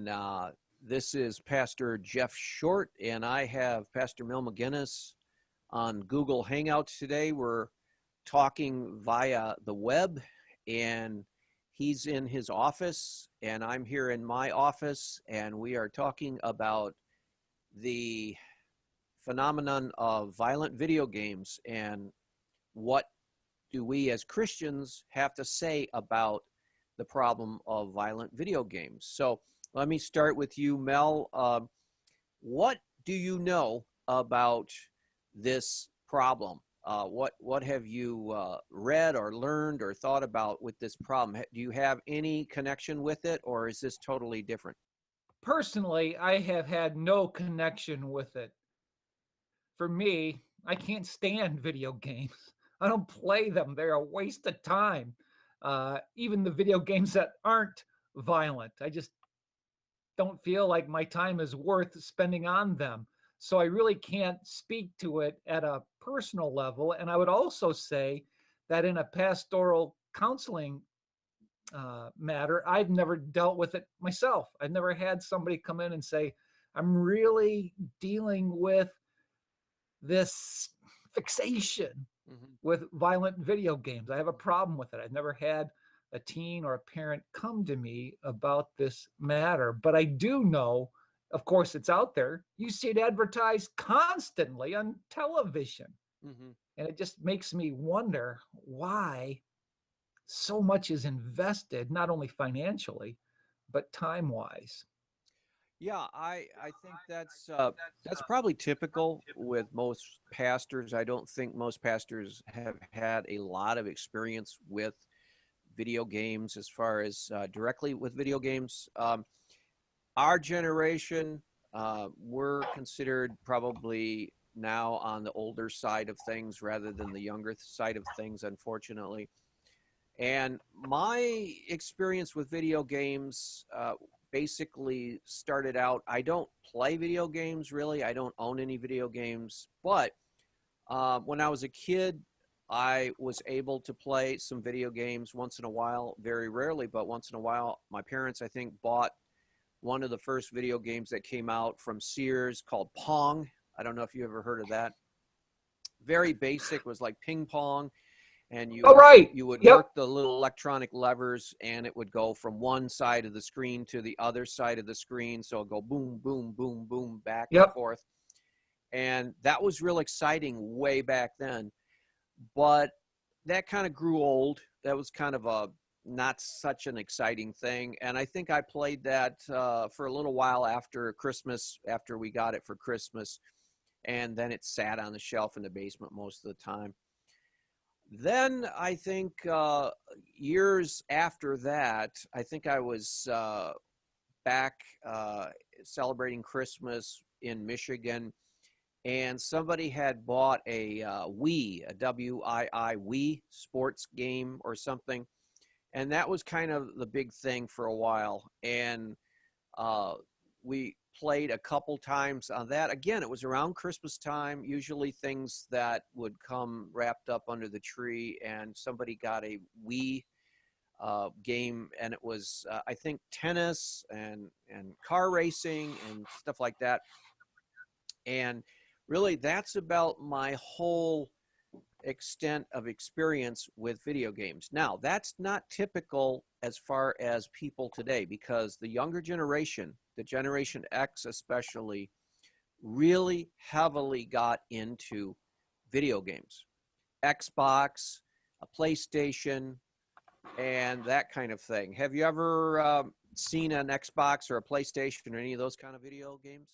and this is Pastor Jeff Short, and I have Pastor Mel McGinnis on Google Hangouts today. We're talking via the web, and he's in his office, and I'm here in my office, and we are talking about the phenomenon of violent video games and what do we as Christians have to say about the problem of violent video games. So let me start with you, Mel. What do you know about this problem? What have you read or learned or thought about with this problem? Do you have any connection with it, or is this totally different? Personally, I have had no connection with it. For me, I can't stand video games. I don't play them. They're a waste of time. Even the video games that aren't violent, I just don't feel like my time is worth spending on them. So I really can't speak to it at a personal level. And I would also say that in a pastoral counseling matter, I've never dealt with it myself. I've never had somebody come in and say, I'm really dealing with this fixation with violent video games. I have a problem with it. I've never had a teen or a parent come to me about this matter, but I do know, of course, it's out there. You see it advertised constantly on television. And it just makes me wonder why so much is invested, not only financially, but time-wise. Yeah, I think that's probably typical with most pastors. I don't think most pastors have had a lot of experience with video games as far as directly with video games. Our generation, we're considered probably now on the older side of things rather than the younger side of things, unfortunately. And my experience with video games basically started out, I don't play video games really. I don't own any video games. But when I was a kid, I was able to play some video games once in a while, very rarely, but once in a while. My parents, I think, bought one of the first video games that came out from Sears called Pong. I don't know if you ever heard of that. Very basic, was like ping pong. And you would work the little electronic levers, and it would go from one side of the screen to the other side of the screen. So it'd go boom, boom, boom, boom, back and forth. And that was real exciting way back then. But that kind of grew old. That was kind of a not such an exciting thing. And I think I played that for a little while after Christmas, after we got it for Christmas. And then it sat on the shelf in the basement most of the time. Then I think years after that, I think I was back celebrating Christmas in Michigan, and somebody had bought a Wii, a W-I-I Wii sports game or something, and that was kind of the big thing for a while. And we played a couple times on that. Again, it was around Christmas time, usually things that would come wrapped up under the tree, and somebody got a Wii game, and it was, I think, tennis and car racing and stuff like that. And really, that's about my whole extent of experience with video games. Now, that's not typical as far as people today, because the younger generation, the Generation X especially, really heavily got into video games. Xbox, a PlayStation, and that kind of thing. Have you ever seen an Xbox or a PlayStation or any of those kind of video games?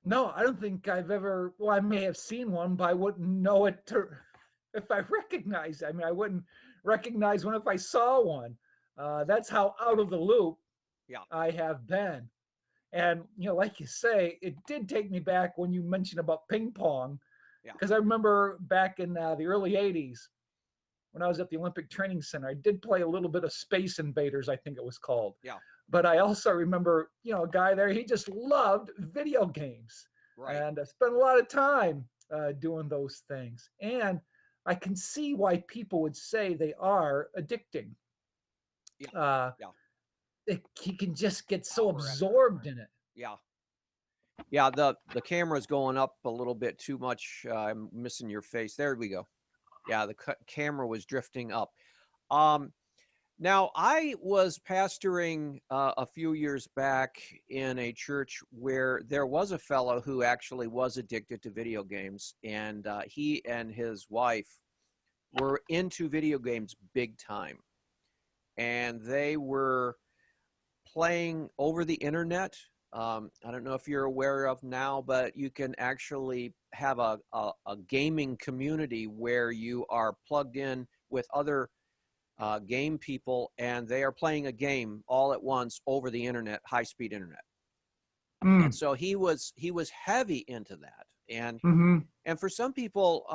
No, I don't think I've ever, well, I may have seen one, but I wouldn't know it if I recognize it. I mean, I wouldn't recognize one if I saw one. That's how out of the loop I have been. And, like you say, it did take me back when you mentioned about ping pong, because I remember back in the early 80s when I was at the Olympic Training Center, I did play a little bit of Space Invaders, I think it was called. But I also remember, a guy there, he just loved video games and spent a lot of time doing those things. And I can see why people would say they are addicting. he can just get so Hour after absorbed in it. Yeah. Yeah, the camera's going up a little bit too much. I'm missing your face. There we go. Yeah, the camera was drifting up. Um, Now, I was pastoring a few years back in a church where there was a fellow who actually was addicted to video games, and he and his wife were into video games big time. And they were playing over the internet. I don't know if you're aware of now, but you can actually have a gaming community where you are plugged in with other game people, and they are playing a game all at once over the internet, high-speed internet. And Mm. so he was heavy into that. Hmm. And for some people,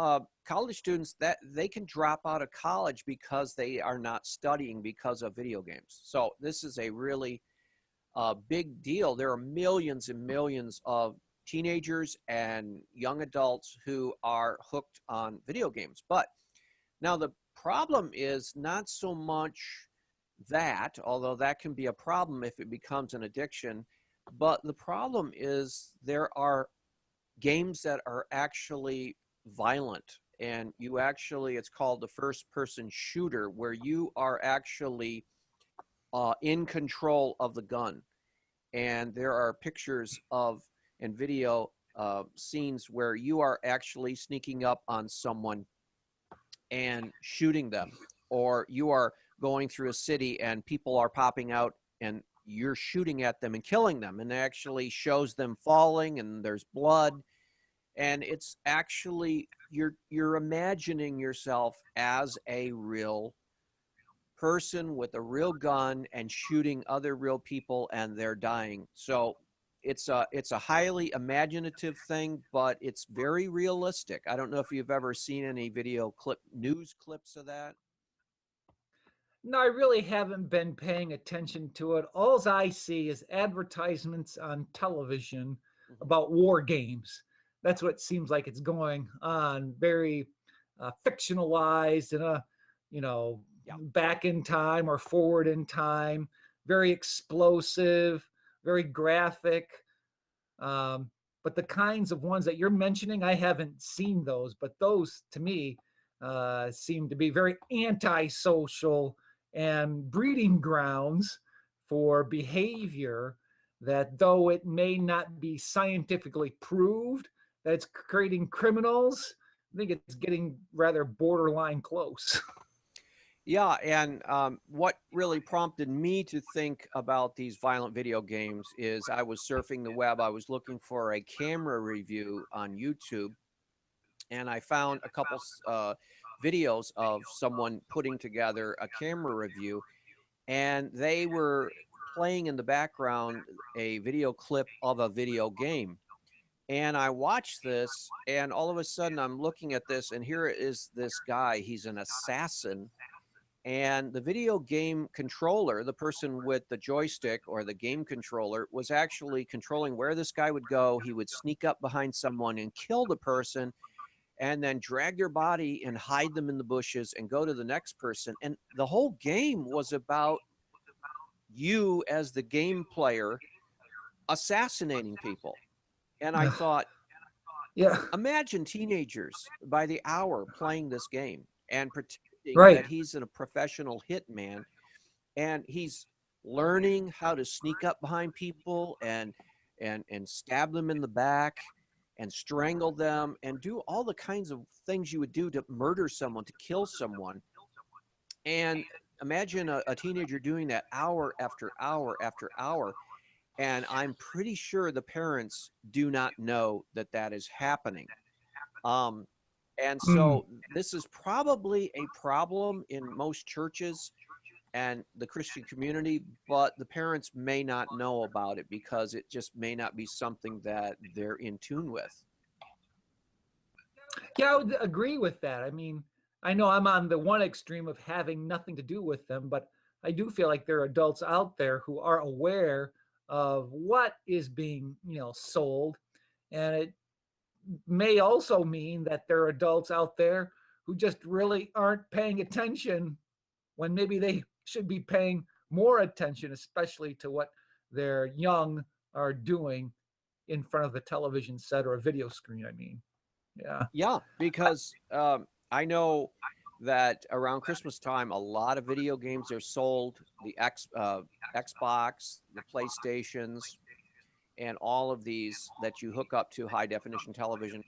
college students, that they can drop out of college because they are not studying because of video games. So this is a really big deal. There are millions and millions of teenagers and young adults who are hooked on video games. But now the problem is not so much that, although that can be a problem if it becomes an addiction, but the problem is there are games that are actually violent, and it's called the first person shooter, where you are actually in control of the gun. And there are pictures of and video scenes where you are actually sneaking up on someone and shooting them, or you are going through a city and people are popping out and you're shooting at them and killing them, and it actually shows them falling and there's blood. And it's actually you're imagining yourself as a real person with a real gun and shooting other real people, and they're dying. So it's a highly imaginative thing, but it's very realistic. I don't know if you've ever seen any news clips of that. No, I really haven't been paying attention to it. All I see is advertisements on television Mhm. about war games. That's what it seems like it's going on. Very fictionalized and you know, Yeah. back in time or forward in time. Very explosive, very graphic. Um, but the kinds of ones that you're mentioning, I haven't seen those. But those, to me, seem to be very antisocial and breeding grounds for behavior that, though it may not be scientifically proved that it's creating criminals, I think it's getting rather borderline close. Yeah, and what really prompted me to think about these violent video games is I was surfing the web. I was looking for a camera review on YouTube, and I found a couple videos of someone putting together a camera review, and they were playing in the background a video clip of a video game. And I watched this, and all of a sudden I'm looking at this, and here is this guy. He's an assassin, and the video game controller, the person with the joystick or the game controller, was actually controlling where this guy would go. He would sneak up behind someone and kill the person, and then drag their body and hide them in the bushes and go to the next person. And the whole game was about you as the game player assassinating people. And I thought, Yeah, imagine teenagers by the hour playing this game and pretending right. that he's a professional hitman, and he's learning how to sneak up behind people and stab them in the back and strangle them and do all the kinds of things you would do to murder someone, to kill someone. And imagine a teenager doing that hour after hour after hour. And I'm pretty sure the parents do not know that that is happening. Um, and Mm. so this is probably a problem in most churches and the Christian community, but the parents may not know about it because it just may not be something that they're in tune with. Yeah, I would agree with that. I mean, I know I'm on the one extreme of having nothing to do with them, but I do feel like there are adults out there who are aware of what is being, sold. And it may also mean that there are adults out there who just really aren't paying attention when maybe they should be paying more attention, especially to what their young are doing in front of the television set or a video screen. I mean, yeah. Yeah, because I know that around Christmas time, a lot of video games are sold. The Xbox, the PlayStations, and all of these that you hook up to high definition television.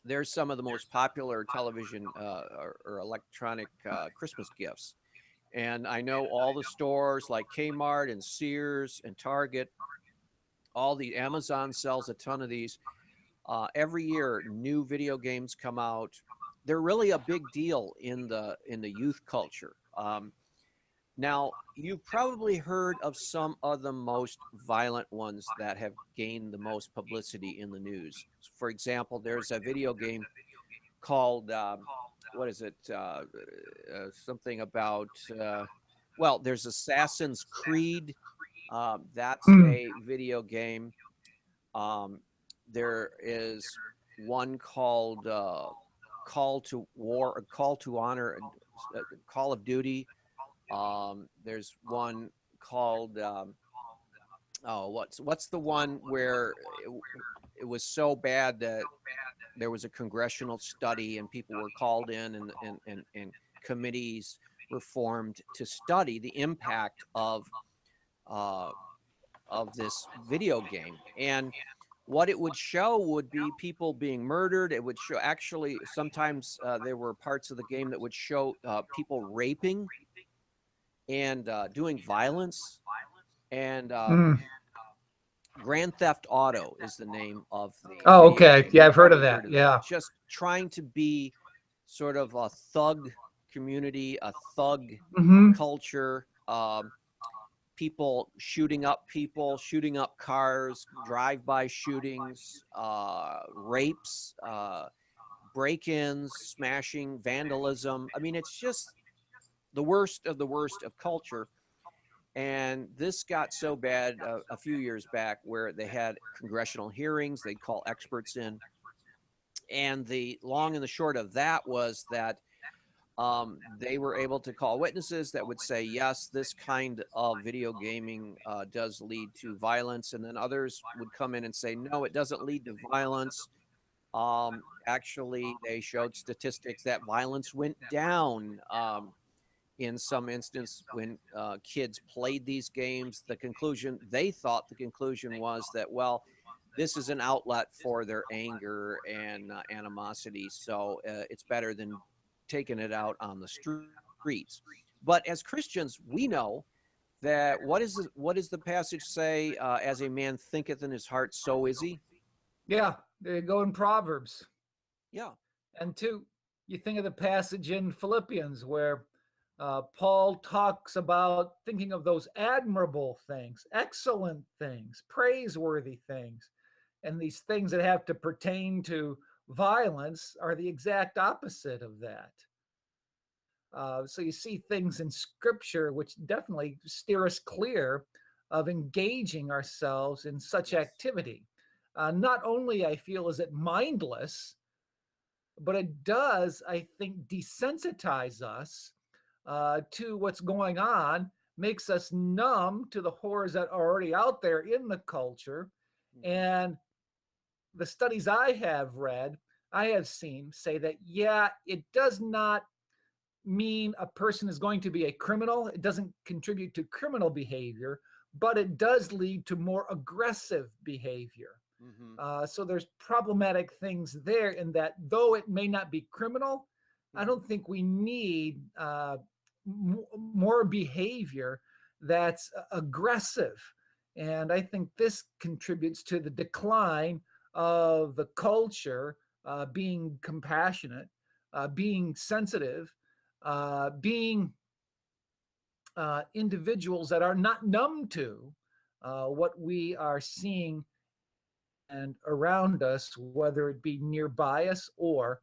There's some of the most popular television or electronic Christmas gifts. And I know all the stores like Kmart and Sears and Target, all the Amazon sells a ton of these. Every year, new video games come out. They're really a big deal in the youth culture. Now, you've probably heard of some of the most violent ones that have gained the most publicity in the news. For example, there's a video game called what is it? Something about well, there's Assassin's Creed. That's Mm. a video game. Um, there is one called Call to War, or Call to Honor, Call of Duty. There's one called oh, what's the one where it was so bad that there was a congressional study and people were called in and committees were formed to study the impact uh, of this video game. And what it would show would be people being murdered. It would show, actually, sometimes there were parts of the game that would show people raping and doing violence. And Mm. Grand Theft Auto is the name of the Oh, video okay. game. Yeah, You've I've heard of probably that. Yeah. Just trying to be sort of a thug community, a thug Hmm. culture. People shooting up people, shooting up cars, drive-by shootings, rapes, break-ins, smashing, vandalism. I mean, it's just the worst of culture. And this got so bad a few years back where they had congressional hearings. They'd call experts in. And the long and the short of that was that they were able to call witnesses that would say, yes, this kind of video gaming does lead to violence. And then others would come in and say, no, it doesn't lead to violence. Actually, they showed statistics that violence went down in some instance when kids played these games. They thought the conclusion was that, well, this is an outlet for their anger and animosity. So it's better than taking it out on the streets. But as Christians, we know that what does the passage say? As a man thinketh in his heart, so is he. Yeah. There you go in Proverbs. Yeah. And two, you think of the passage in Philippians where Paul talks about thinking of those admirable things, excellent things, praiseworthy things. And these things that have to pertain to violence are the exact opposite of that. So you see things in scripture which definitely steer us clear of engaging ourselves in such Yes. activity. Not only, I feel, is it mindless, but it does, I think, desensitize us to what's going on, makes us numb to the horrors that are already out there in the culture. Mhm. And the studies I have read, I have seen say that, yeah, it does not mean a person is going to be a criminal. It doesn't contribute to criminal behavior, but it does lead to more aggressive behavior. Mhm. So there's problematic things there in that, though it may not be criminal, I don't think we need more behavior that's aggressive. And I think this contributes to the decline of the culture being compassionate, being sensitive, being individuals that are not numb to what we are seeing and around us, whether it be nearby us or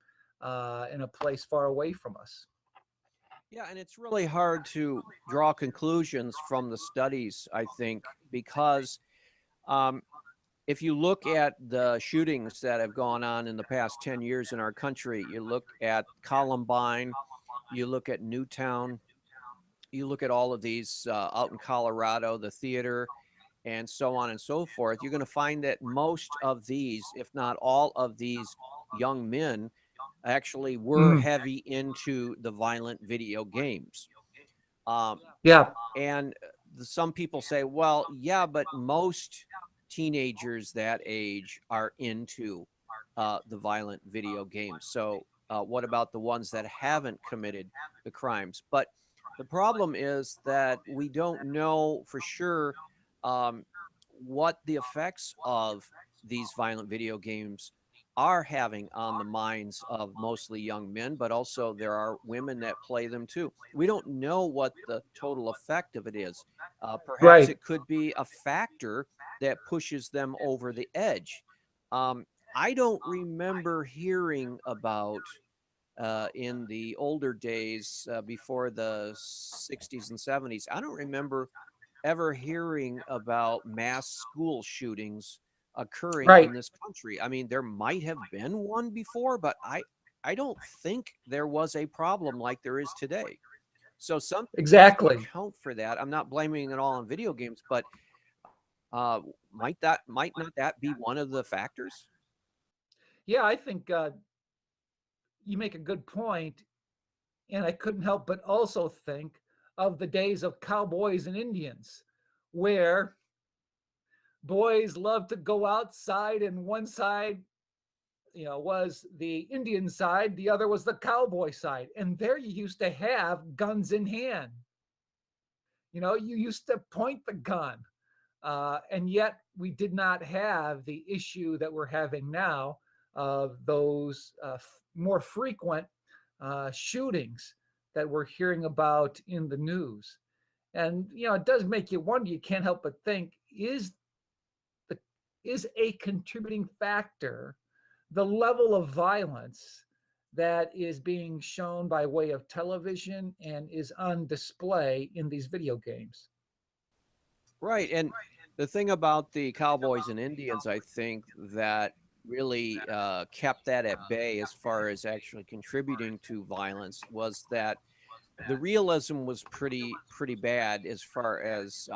in a place far away from us. Yeah, and it's really hard to draw conclusions from the studies, I think, because um, if you look at the shootings that have gone on in the past 10 years in our country, you look at Columbine, you look at Newtown, you look at all of these out in Colorado, the theater, and so on and so forth, you're going to find that most of these, if not all of these young men, actually were Mhm. heavy into the violent video games. Um, Yeah. and some people say, well, yeah, but most teenagers that age are into the violent video games. So, what about the ones that haven't committed the crimes? But the problem is that we don't know for sure um, what the effects of these violent video games are having on the minds of mostly young men, but also there are women that play them too. We don't know what the total effect of it is. Perhaps Right. it could be a factor that pushes them over the edge. Um, I don't remember hearing about in the older days before the 60s and 70s. I don't remember ever hearing about mass school shootings occurring Right. in this country. I mean, there might have been one before, but I don't think there was a problem like there is today. So something has to Exactly. account for that. I'm not blaming it all on video games, but might not that be one of the factors? Yeah, I think you make a good point, and I couldn't help but also think of the days of cowboys and Indians, where boys loved to go outside, and one side, was the Indian side, the other was the cowboy side, and there you used to have guns in hand. You used to point the gun, and yet we did not have the issue that we're having now of those more frequent shootings that we're hearing about in the news. And it does make you wonder. You can't help but think: the is a contributing factor the level of violence that is being shown by way of television and is on display in these video games? Right. And the thing about the Cowboys and Indians, I think that really kept that at bay as far as actually contributing to violence was that the realism was pretty bad as far as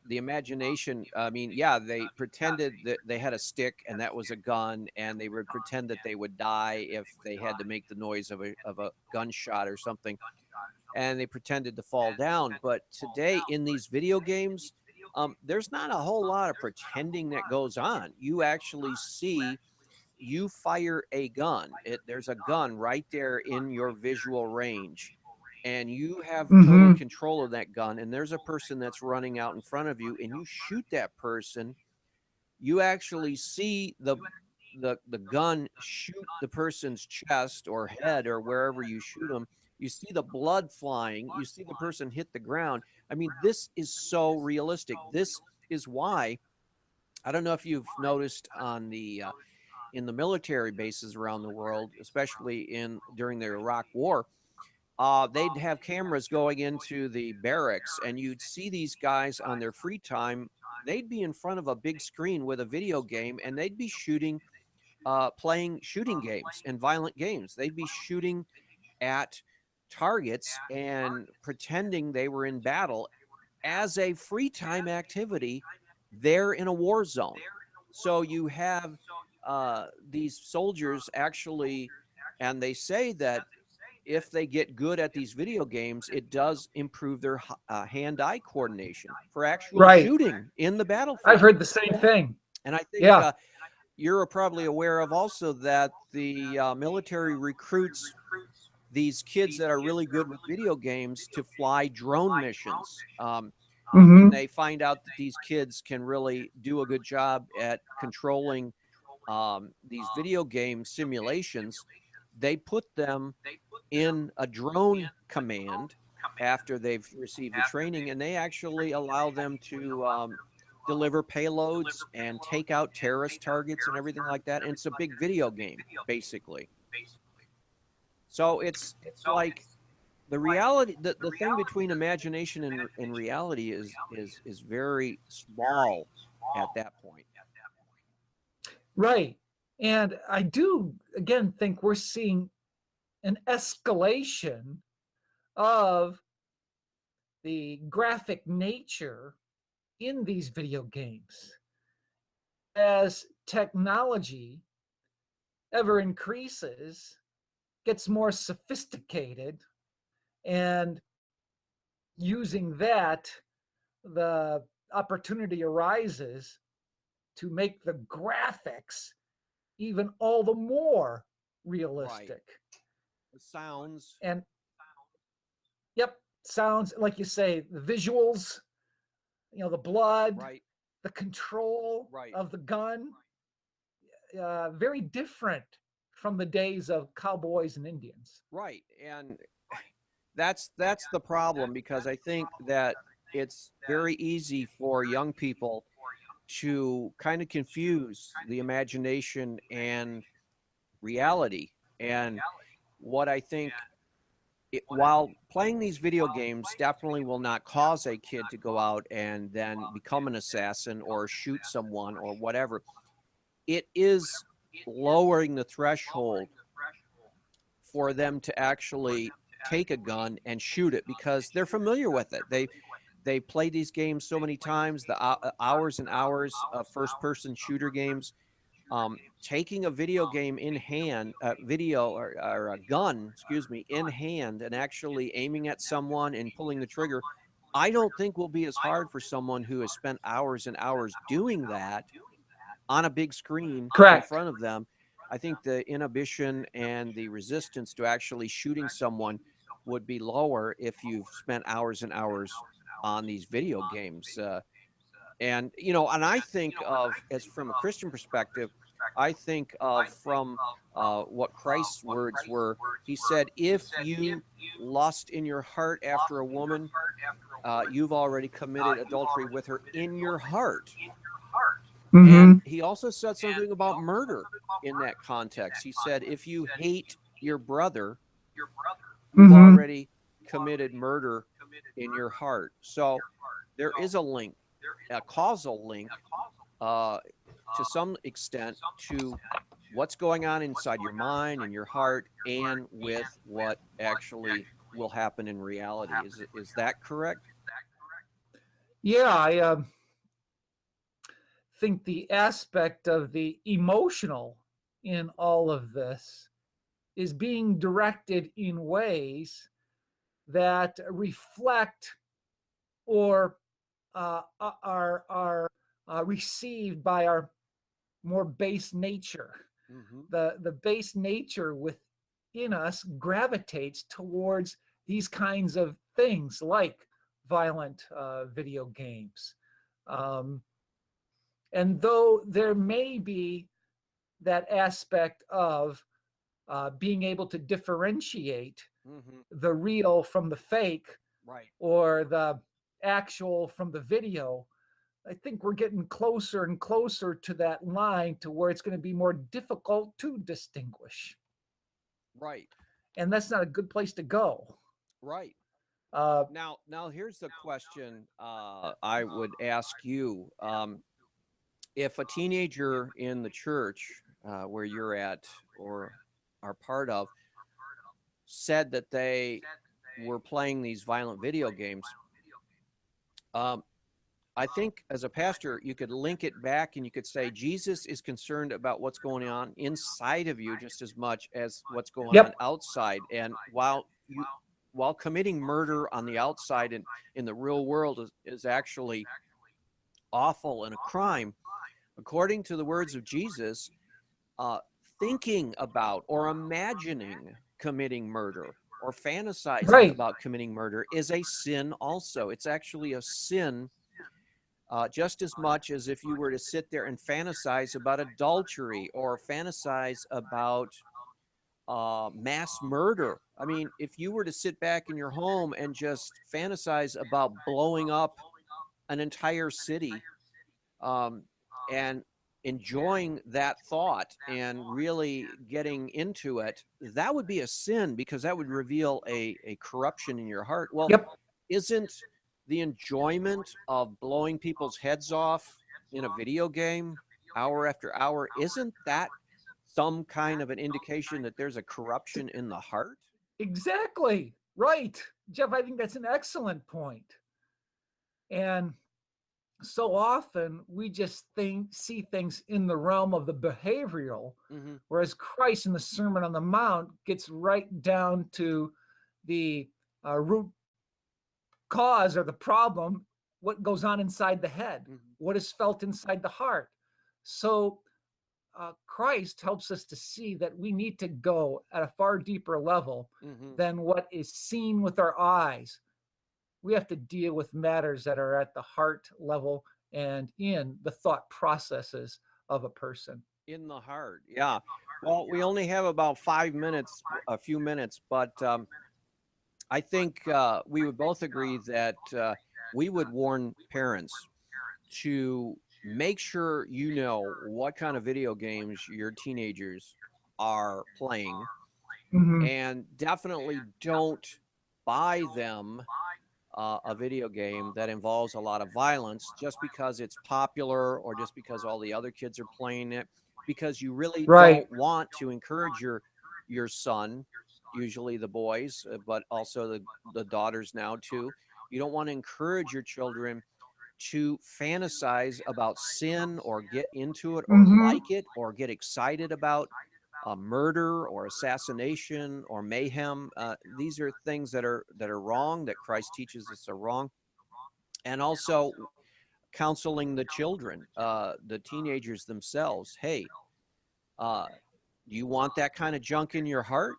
the imagination. I mean, yeah, they pretended that they had a stick and that was a gun, and they would pretend that they would die if they had to make the noise of a gunshot or something, and they pretended to fall down. But today in these video games, there's not a whole lot of pretending that goes on. You actually see you fire a gun. There's a gun right there in your visual range, and you have total Mm-hmm. control of that gun. And there's a person that's running out in front of you, and you shoot that person. You actually see the gun shoot the person's chest or head or wherever you shoot them. You see the blood flying. You see the person hit the ground. I mean, this is so realistic. This is why I don't know if you've noticed on the in the military bases around the world, especially in during the Iraq War, they'd have cameras going into the barracks, and you'd see these guys on their free time. They'd be in front of a big screen with a video game, and they'd be shooting, playing shooting games and violent games. They'd be shooting at targets and pretending they were in battle as a free time activity there in a war zone. So you have these soldiers actually, and they say that if they get good at these video games, it does improve their hand-eye coordination for actual Right. shooting in the I've battlefield. heard the same thing. And I think Yeah. you're probably aware of also that the military recruits these kids that are really good with video games to fly drone missions. When Mm-hmm. they find out that these kids can really do a good job at controlling these video game simulations, they put them in a drone command after they've received the training, and they actually allow them to deliver payloads and take out terrorist targets and everything like that. And it's a big video game, basically. So it's like the reality, the thing between imagination and reality is very small at that point. Right. And I do again think we're seeing an escalation of the graphic nature in these video games. As technology ever increases, gets more sophisticated, and using that, the opportunity arises to make the graphics even all the more realistic. The sounds. And yep, sounds like you say, the visuals, the blood, Right. the control Right. of the gun, very different from the days of cowboys and Indians. Right. And that's the problem, because I think that it's very easy for young people to kind of confuse the imagination and reality. And what I think, while playing these video games definitely will not cause a kid to go out and then become an assassin or shoot someone or whatever, it is lowering the threshold for them to actually take a gun and shoot it, because they're familiar with it. They play these games so many times, the hours and hours of first-person shooter games. Taking a video game in hand, or a gun, excuse me, in hand, and actually aiming at someone and pulling the trigger, I don't think will be as hard for someone who has spent hours and hours doing that on a big screen in front of them. I think the inhibition and the resistance to actually shooting someone would be lower if you've spent hours and hours on these video games. And I think of, as from a Christian perspective, I think of from what Christ's words were. He said, if you lust in your heart after a woman, you've already committed adultery with her in your heart. Mm-hmm. And he also said something about murder in that context. He said, if you hate your brother, you've already committed murder in your heart. So there is a link, a causal link, to some extent, to what's going on inside your mind and your heart, and with what actually will happen in reality. Is that correct? Yeah, I think the aspect of the emotional in all of this is being directed in ways that reflect or are received by our more base nature. Mm-hmm. The base nature within us gravitates towards these kinds of things, like violent video games. And though there may be that aspect of being able to differentiate the real from the fake, right, or the actual from the video, I think we're getting closer and closer to that line to where it's going to be more difficult to distinguish. right, And that's not a good place to go. right. Uh, Now here's the question I would ask you. If a teenager in the church where you're at or are part of said that they were playing these violent video games, I think as a pastor, you could link it back and you could say, Jesus is concerned about what's going on inside of you just as much as what's going on outside. And while committing murder on the outside and in the real world is actually awful and a crime, according to the words of Jesus, thinking about or imagining committing murder or fantasizing about committing murder is a sin also. It's actually a sin just as much as if you were to sit there and fantasize about adultery or fantasize about mass murder. I mean, if you were to sit back in your home and just fantasize about blowing up an entire city and enjoying that thought and really getting into it, that would be a sin, because that would reveal a corruption in your heart. Well, isn't the enjoyment of blowing people's heads off in a video game hour after hour, isn't that some kind of an indication that there's a corruption in the heart? Exactly. Right. Jeff, I think that's an excellent point. And so often we just see things in the realm of the behavioral, Mm-hmm. whereas Christ in the Sermon on the Mount gets right down to the root cause or the problem, what goes on inside the head, Mm-hmm. what is felt inside the heart. So Christ helps us to see that we need to go at a far deeper level Mm-hmm. than what is seen with our eyes. We have to deal with matters that are at the heart level and in the thought processes of a person. In the heart. Yeah. Well, we only have about 5 minutes, a few minutes, but I think we would both agree that we would warn parents to make sure you know what kind of video games your teenagers are playing, Mhm. and definitely don't buy them a video game that involves a lot of violence just because it's popular or just because all the other kids are playing it, because you really Right. don't want to encourage your son, usually the boys, but also the daughters now too. You don't want to encourage your children to fantasize about sin or get into it or Mhm. like it or get excited about murder or assassination or mayhem. These are things that are wrong, that Christ teaches us are wrong, and also counseling the children, the teenagers themselves. Hey, uh, do you want that kind of junk in your heart?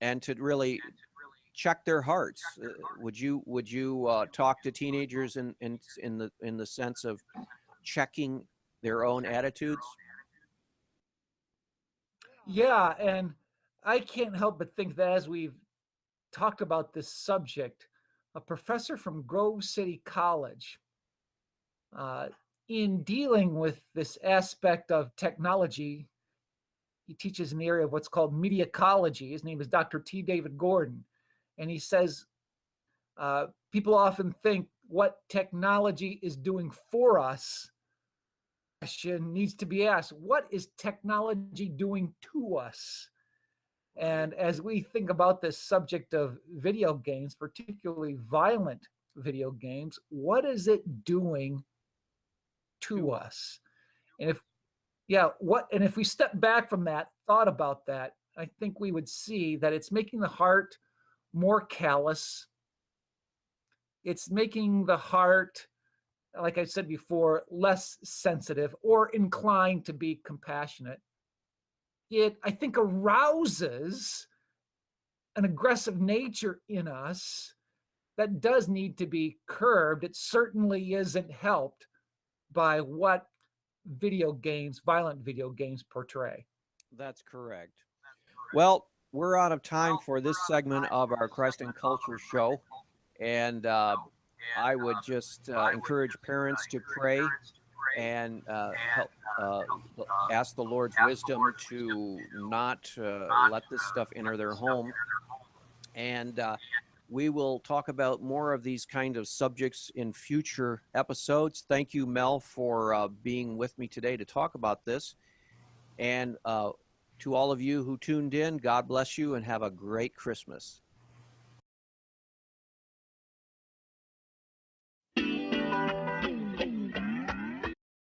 And to really check their hearts. Would you talk to teenagers in the sense of checking their own attitudes? Yeah, and I can't help but think that as we've talked about this subject, a professor from Grove City College, uh, in dealing with this aspect of technology, he teaches in the area of what's called mediacology. His name is Dr. T. David Gordon. And he says people often think what technology is doing for us. Question needs to be asked: what is technology doing to us? Right. And as we think about this subject of video games, particularly violent video games, what is it doing to To us. us? And if and if we step back from that, thought about that, I think we would see that it's making the heart more callous. It's making the heart, like I said before, less sensitive or inclined to be compassionate. It, I think, arouses an aggressive nature in us that does need to be curbed. It certainly isn't helped by what violent video games portray. That's correct. Well, we're out of time for this segment of our Christ and Culture show. And I would just encourage parents to pray and help ask the Lord's wisdom to not let this stuff enter their home. And we will talk about more of these kind of subjects in future episodes. Thank you, Mel, for being with me today to talk about this. And to all of you who tuned in, God bless you and have a great Christmas.